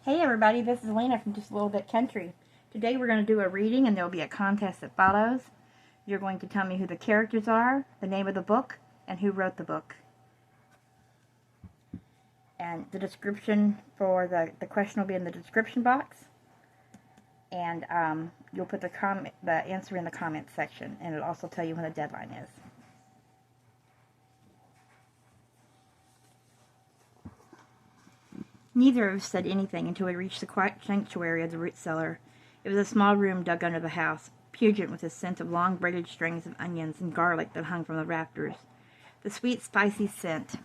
Hey everybody, this is Lena from Just a Little Bit Country. Today we're going to do a reading and there will be a contest that follows. You're going to tell me who the characters are, the name of the book, and who wrote the book. And the description for the question will be in the description box. And you'll put the answer in the comments section, and it'll also tell you when the deadline is. Neither of us said anything until we reached the quiet sanctuary of the root cellar. It was a small room dug under the house, pungent with the scent of long braided strings of onions and garlic that hung from the rafters. The sweet, spicy scent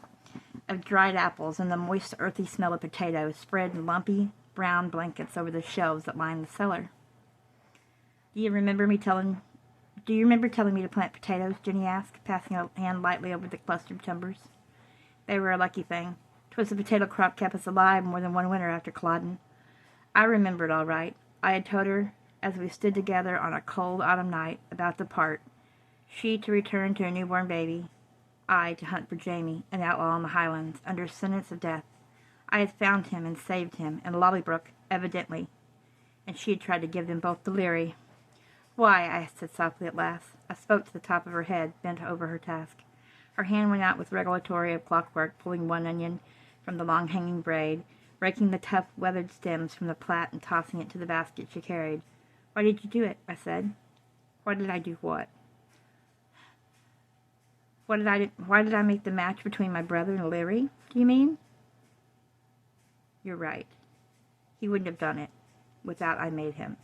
of dried apples and the moist, earthy smell of potatoes spread in lumpy, brown blankets over the shelves that lined the cellar. Do you remember telling me to plant potatoes? Jenny asked, passing a hand lightly over the clustered timbers. They were a lucky thing. 'Twas the potato crop kept us alive more than one winter after Culloden. I remembered all right. I had told her as we stood together on a cold autumn night about to part, she to return to a newborn baby, I to hunt for Jamie, an outlaw in the Highlands, under sentence of death. I had found him and saved him, in Lollybrook, evidently, and she had tried to give them both to Leary. Why, I said softly at last. I spoke to the top of her head, bent over her task. Her hand went out with regulatory of clockwork, pulling one onion from the long-hanging braid, breaking the tough, weathered stems from the plat and tossing it to the basket she carried. Why did you do it? I said. Why did I do what? Why did I make the match between my brother and Leary, do you mean? You're right. He wouldn't have done it without I made him.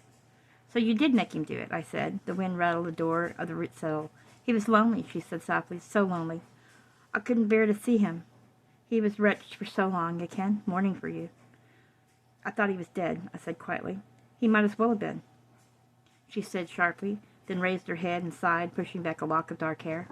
So you did make him do it, I said. The wind rattled the door of the root cellar. He was lonely, she said softly, so lonely. I couldn't bear to see him. He was wretched for so long, you can, mourning for you. I thought he was dead, I said quietly. He might as well have been, she said sharply, then raised her head and sighed, pushing back a lock of dark hair.